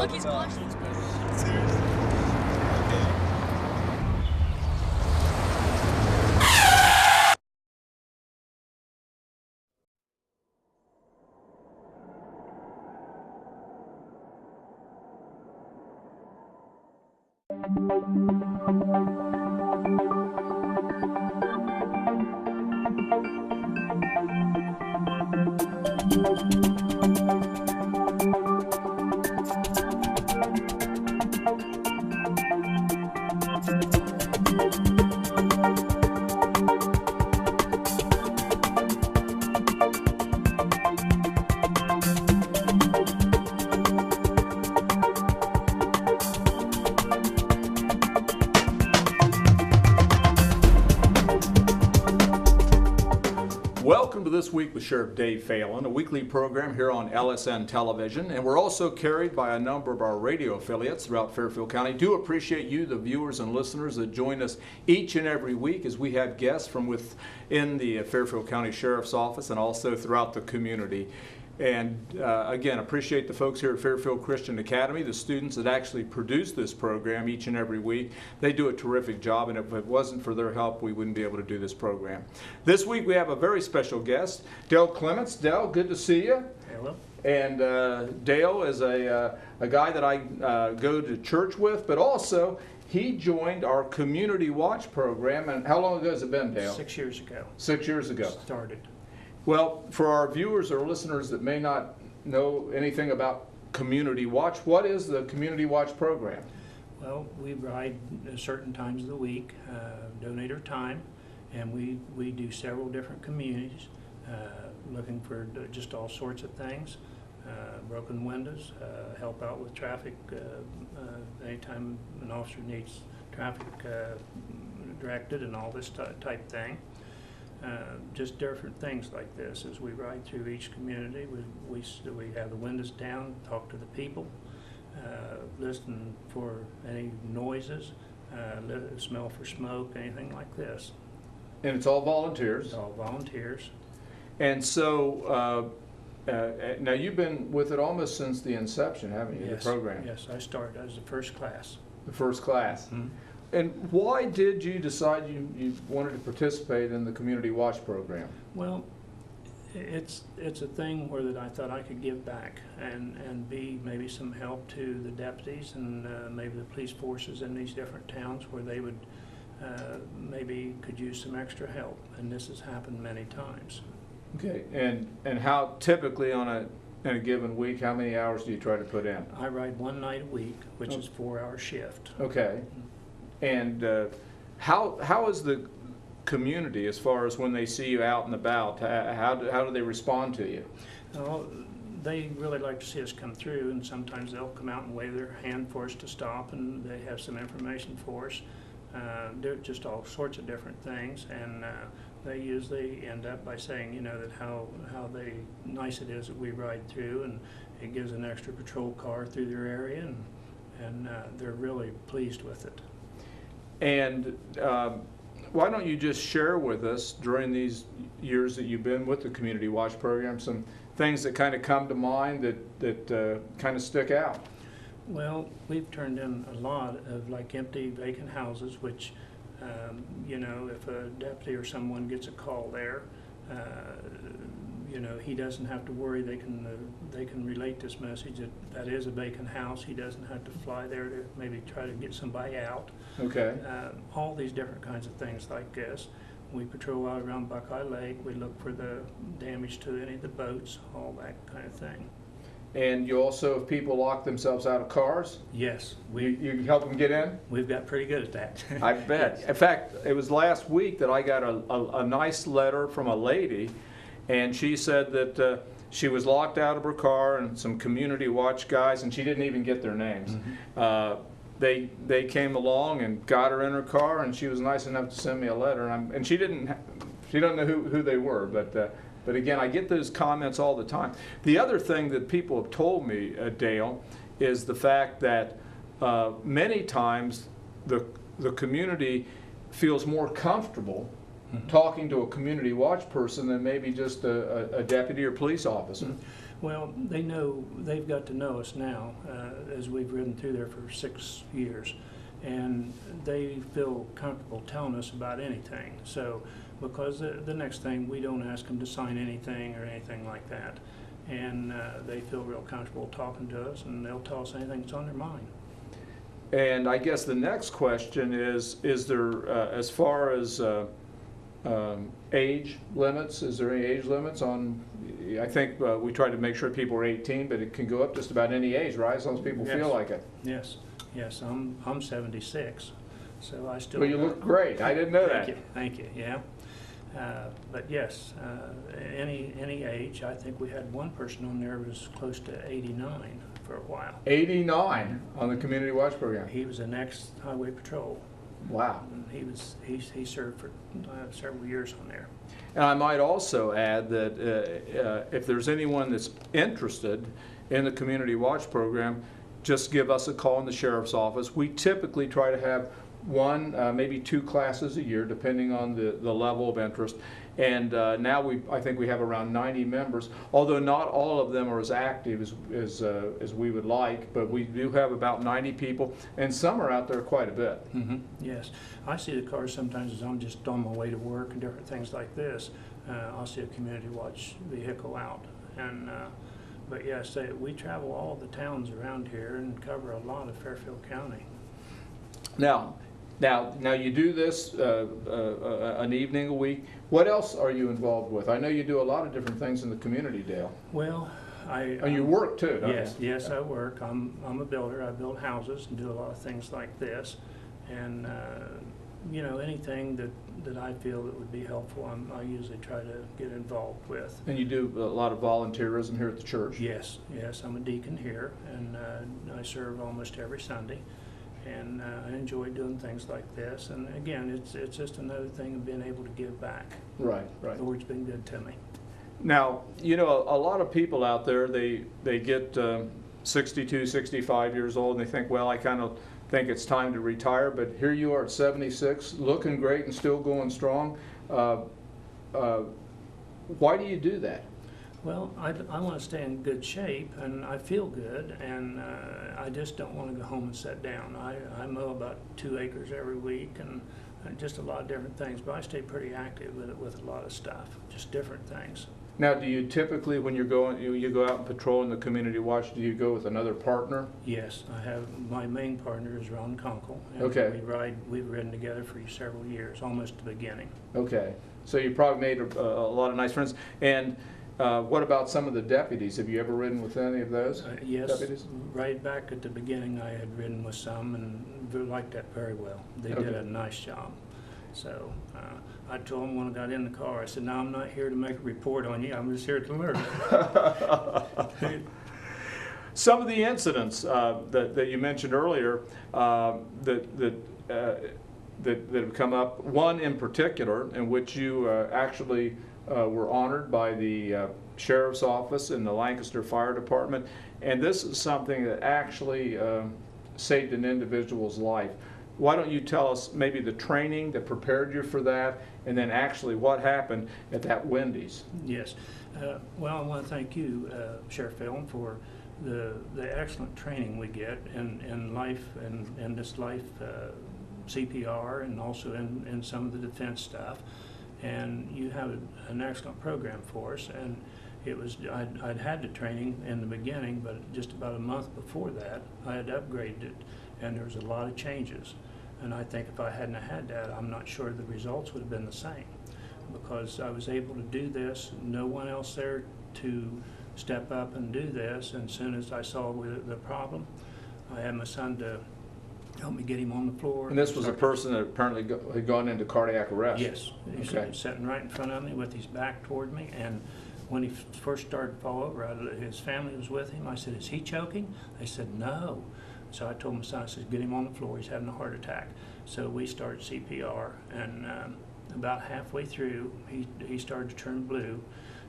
Look, he's blushing. Seriously? Okay. Welcome to This Week with Sheriff Dave Phelan, a weekly program here on LSN Television, and we're also carried by a number of our radio affiliates throughout Fairfield County. Do appreciate you, the viewers and listeners that join us each and every week as we have guests from within the Fairfield County Sheriff's Office and also throughout the community. And again, appreciate the folks here at Fairfield Christian Academy, the students that actually produce this program each and every week. They do a terrific job, and if it wasn't for their help, we wouldn't be able to do this program. This week we have a very special guest, Dale Clements. Dale, good to see you. Hello. And Dale is a guy that I go to church with, but also he joined our Community Watch program. And how long ago has it been, Dale? 6 years ago. 6 years ago. Started. Well, for our viewers or listeners that may not know anything about Community Watch, what is the Community Watch program? Well, we ride certain times of the week, donate our time, and we do several different communities, looking for just all sorts of things, broken windows, help out with traffic, anytime an officer needs traffic directed and all this type thing. Just different things like this as we ride through each community. We have the windows down, talk to the people, listen for any noises, smell for smoke, anything like this. And it's all volunteers. It's all volunteers. And so, now you've been with it almost since the inception, haven't you, Yes, the program? yes, I started as the first class. The first class. Mm-hmm. And why did you decide you wanted to participate in the Community Watch program? Well, it's a thing where that I thought I could give back and be maybe some help to the deputies and maybe the police forces in these different towns where they would maybe could use some extra help, and this has happened many times. Okay, and how typically in a given week, how many hours do you try to put in? I ride one night a week, which is 4-hour shift. Okay, and how is the community as far as when they see you out and about? How do they respond to you? Well, they really like to see us come through, and sometimes they'll come out and wave their hand for us to stop, and they have some information for us. They're just all sorts of different things, and they usually end up by saying, you know, that how nice it is that we ride through, and it gives an extra patrol car through their area, and they're really pleased with it. And why don't you just share with us during these years that you've been with the Community Watch program some things that kind of come to mind that kind of stick out? Well, we've turned in a lot of like empty vacant houses, which you know, if a deputy or someone gets a call there, you know, he doesn't have to worry. They can relate this message that is a vacant house. He doesn't have to fly there to maybe try to get somebody out. Okay. All these different kinds of things like this. We patrol out around Buckeye Lake. We look for the damage to any of the boats, all that kind of thing. And you also, if people lock themselves out of cars, Yes, you help them get in? we've got pretty good at that. I bet. Yes. In fact, it was last week that I got a nice letter from a lady, and she said that she was locked out of her car, and some Community Watch guys, and she didn't even get their names. Mm-hmm. They came along and got her in her car, and she was nice enough to send me a letter, and she doesn't know who they were, but again, I get those comments all the time. The other thing that people have told me, Dale, is the fact that many times the community feels more comfortable talking to a Community Watch person than maybe just a deputy or police officer. Well, they've got to know us now, as we've ridden through there for 6 years, and they feel comfortable telling us about anything. So, because the next thing, we don't ask them to sign anything or anything like that. And they feel real comfortable talking to us, and they'll tell us anything that's on their mind. And I guess the next question is there, as far as age limits, is there any age limits on, I think we try to make sure people are 18, but it can go up just about any age, right? As long as people Yes. feel like it. Yes, yes, I'm 76, so I still. Well, you look great. I didn't know that. Thank you, yeah. But yes, any age. I think we had one person on there who was close to 89 for a while. 89 on the Community Watch Program. He was an ex-highway patrol. Wow. And he served for several years on there. And I might also add that if there's anyone that's interested in the Community Watch Program, just give us a call in the Sheriff's Office. We typically try to have one, maybe 2 classes a year, depending on the level of interest. And now I think we have around 90 members, although not all of them are as active as we would like, but we do have about 90 people, and some are out there quite a bit. Mm-hmm. Yes. I see the cars sometimes as I'm just on my way to work and different things like this. I'll see a community watch vehicle out. And but yes, we travel all the towns around here and cover a lot of Fairfield County. Now you do this an evening a week. What else are you involved with? I know you do a lot of different things in the community, Dale. Well, And you work too, don't yes, you? yes, I work. I'm a builder. I build houses and do a lot of things like this. And you know, anything that I feel that would be helpful, I usually try to get involved with. And you do a lot of volunteerism here at the church. Yes, yes, I'm a deacon here, and I serve almost every Sunday. And I enjoy doing things like this. And again, it's just another thing of being able to give back. Right, right. The Lord's been good to me. Now, you know, a lot of people out there, they get 62, 65 years old, and they think, well, I kind of think it's time to retire. But here you are at 76, looking great and still going strong. Why do you do that? Well, I want to stay in good shape, and I feel good, and I just don't want to go home and sit down. I mow about 2 acres every week, and just a lot of different things, but I stay pretty active with a lot of stuff, just different things. Now, do you typically, when you're going, you go out and patrol in the community watch, do you go with another partner? Yes, I have, my main partner is Ron Conkle, and Okay. we've ridden together for several years, almost the beginning. Okay, so you probably made a lot of nice friends. And what about some of the deputies? Have you ever ridden with any of those Yes, deputies? right back at the beginning I had ridden with some and liked that very well. They did a nice job. So I told them when I got in the car, I said, no, I'm not here to make a report on you, I'm just here to learn. Some of the incidents that you mentioned earlier that have come up, one in particular in which you actually were honored by the Sheriff's Office and the Lancaster Fire Department, and this is something that actually saved an individual's life. Why don't you tell us maybe the training that prepared you for that, and then actually what happened at that Wendy's? Yes. Well, I want to thank you, Sheriff Phelan, for the excellent training we get in life and this life CPR, and also in some of the defense stuff. And you have an excellent program for us. And it was I'd had the training in the beginning, but just about a month before that, I had upgraded it, and there was a lot of changes. And I think if I hadn't had that, I'm not sure the results would have been the same, because I was able to do this, no one else there to step up and do this. And as soon as I saw the problem, I had my son to help me get him on the floor. And this was a person that apparently had gone into cardiac arrest? Yes. He was sitting right in front of me with his back toward me, and when he first started to fall over, his family was with him. I said, is he choking? They said, no. So I told my son, I said, get him on the floor, he's having a heart attack. So we started CPR, and about halfway through, he started to turn blue.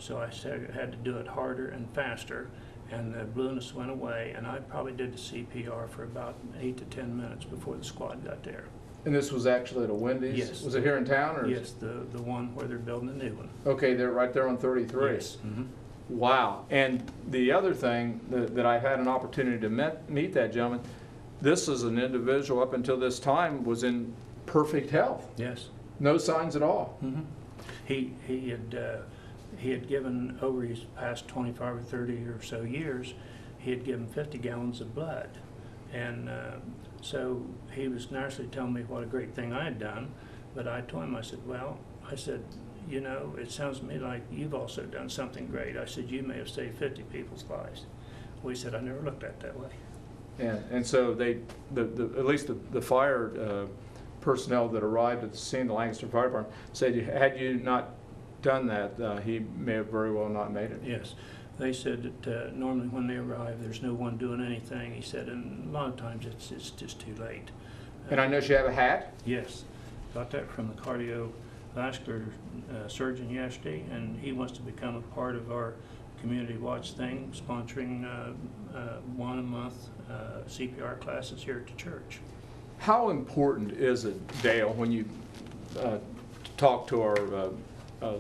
So I said I had to do it harder and faster, and the blueness went away, and I probably did the CPR for about 8 to 10 minutes before the squad got there. And this was actually at a Wendy's? Yes. Was it here in town? Or? Yes, the one where they're building a new one. Okay, they're right there on 33. Yes. Mm-hmm. Wow. And the other thing that I've had an opportunity to meet that gentleman, this is an individual up until this time was in perfect health. Yes. No signs at all. Mm-hmm. He had given, over his past 25 or 30 or so years, he had given 50 gallons of blood. And so he was naturally telling me what a great thing I had done. But I told him, I said, you know, it sounds to me like you've also done something great. I said, you may have saved 50 people's lives. Well, he said, I never looked at it that way. And so at least the fire personnel that arrived at the scene, the Lancaster Fire Department, said had you not done that, he may have very well not made it. Yes. They said that normally when they arrive, there's no one doing anything. He said, and a lot of times it's just too late. And I noticed you have a hat? Yes. Got that from the cardiovascular surgeon yesterday, and he wants to become a part of our community watch thing, sponsoring one a month CPR classes here at the church. How important is it, Dale, when you talk to our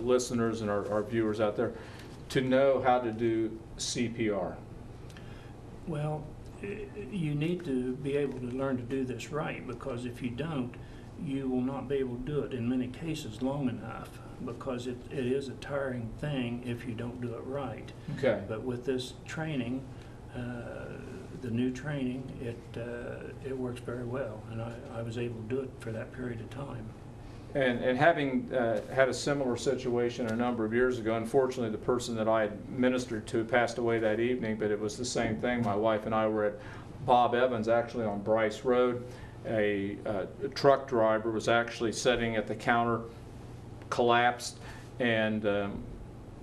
listeners and our viewers out there, to know how to do CPR? Well, you need to be able to learn to do this right, because if you don't, you will not be able to do it in many cases long enough, because it is a tiring thing if you don't do it right. Okay. But with this training, the new training, it works very well, and I was able to do it for that period of time. And having had a similar situation a number of years ago, unfortunately the person that I had ministered to passed away that evening, but it was the same thing. My wife and I were at Bob Evans, actually on Bryce Road. A truck driver was actually sitting at the counter, collapsed, and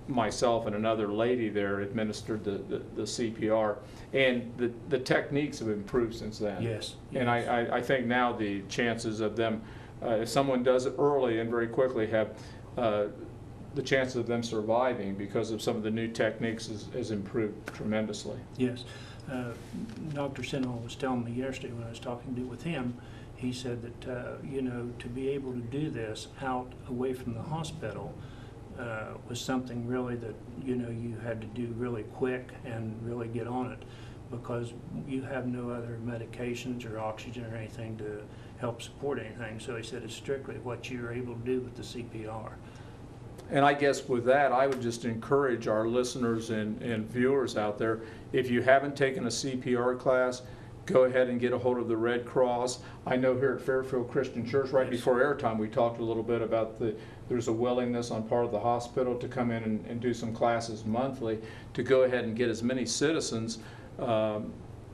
myself and another lady there administered the CPR. And the techniques have improved since then. Yes. And I think now the chances of them, if someone does it early and very quickly, have the chances of them surviving because of some of the new techniques has improved tremendously. Yes. Dr. Sinhall was telling me yesterday when I was talking with him, he said that, you know, to be able to do this out away from the hospital was something really that, you know, you had to do really quick and really get on it, because you have no other medications or oxygen or anything to help support anything. So he said it's strictly what you're able to do with the CPR. And I guess with that, I would just encourage our listeners and viewers out there, if you haven't taken a CPR class, go ahead and get a hold of the Red Cross. I know here at Fairfield Christian Church, right before airtime, we talked a little bit about there's a willingness on part of the hospital to come in and do some classes monthly to go ahead and get as many citizens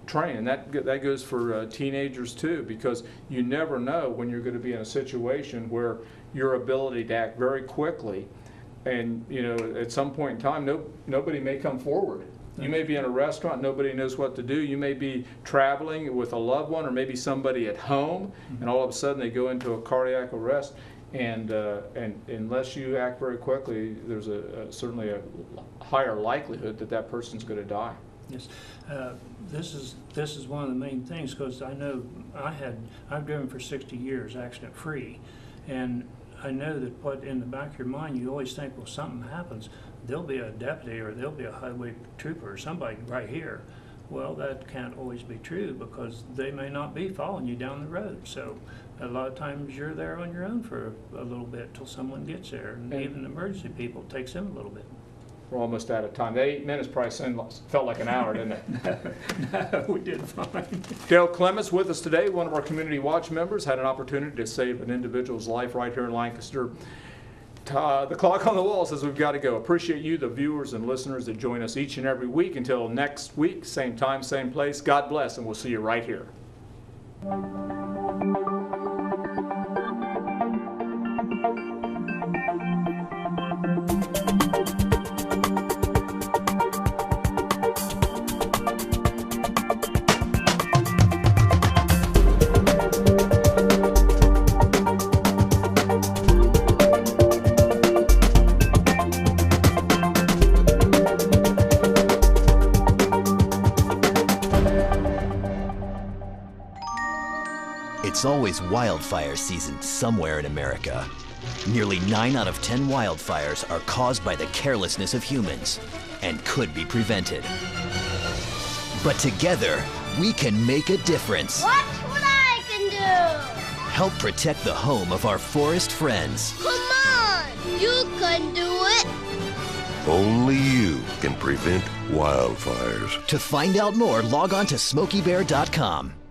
trained. And that goes for teenagers too, because you never know when you're going to be in a situation where your ability to act very quickly, and you know, at some point in time, nobody may come forward. You may be in a restaurant, nobody knows what to do. You may be traveling with a loved one, or maybe somebody at home, and all of a sudden they go into a cardiac arrest. And unless you act very quickly, there's certainly a higher likelihood that person's going to die. Yes, this is one of the main things, because I know I've driven for 60 years accident free, and I know that what in the back of your mind you always think, well, something happens, there'll be a deputy or there'll be a highway trooper or somebody right here. Well, that can't always be true, because they may not be following you down the road. So a lot of times you're there on your own for a little bit till someone gets there, and even emergency people, it takes them a little bit. We're almost out of time. The 8 minutes probably felt like an hour, didn't it? No, we did fine. Dale Clements with us today, one of our Community Watch members, had an opportunity to save an individual's life right here in Lancaster. The clock on the wall says we've got to go. Appreciate you, the viewers and listeners that join us each and every week. Until next week, same time, same place. God bless, and we'll see you right here. It's always wildfire season somewhere in America. Nearly 9 out of 10 wildfires are caused by the carelessness of humans and could be prevented. But together, we can make a difference. Watch what I can do! Help protect the home of our forest friends. Come on! You can do it! Only you can prevent wildfires. To find out more, log on to SmokeyBear.com.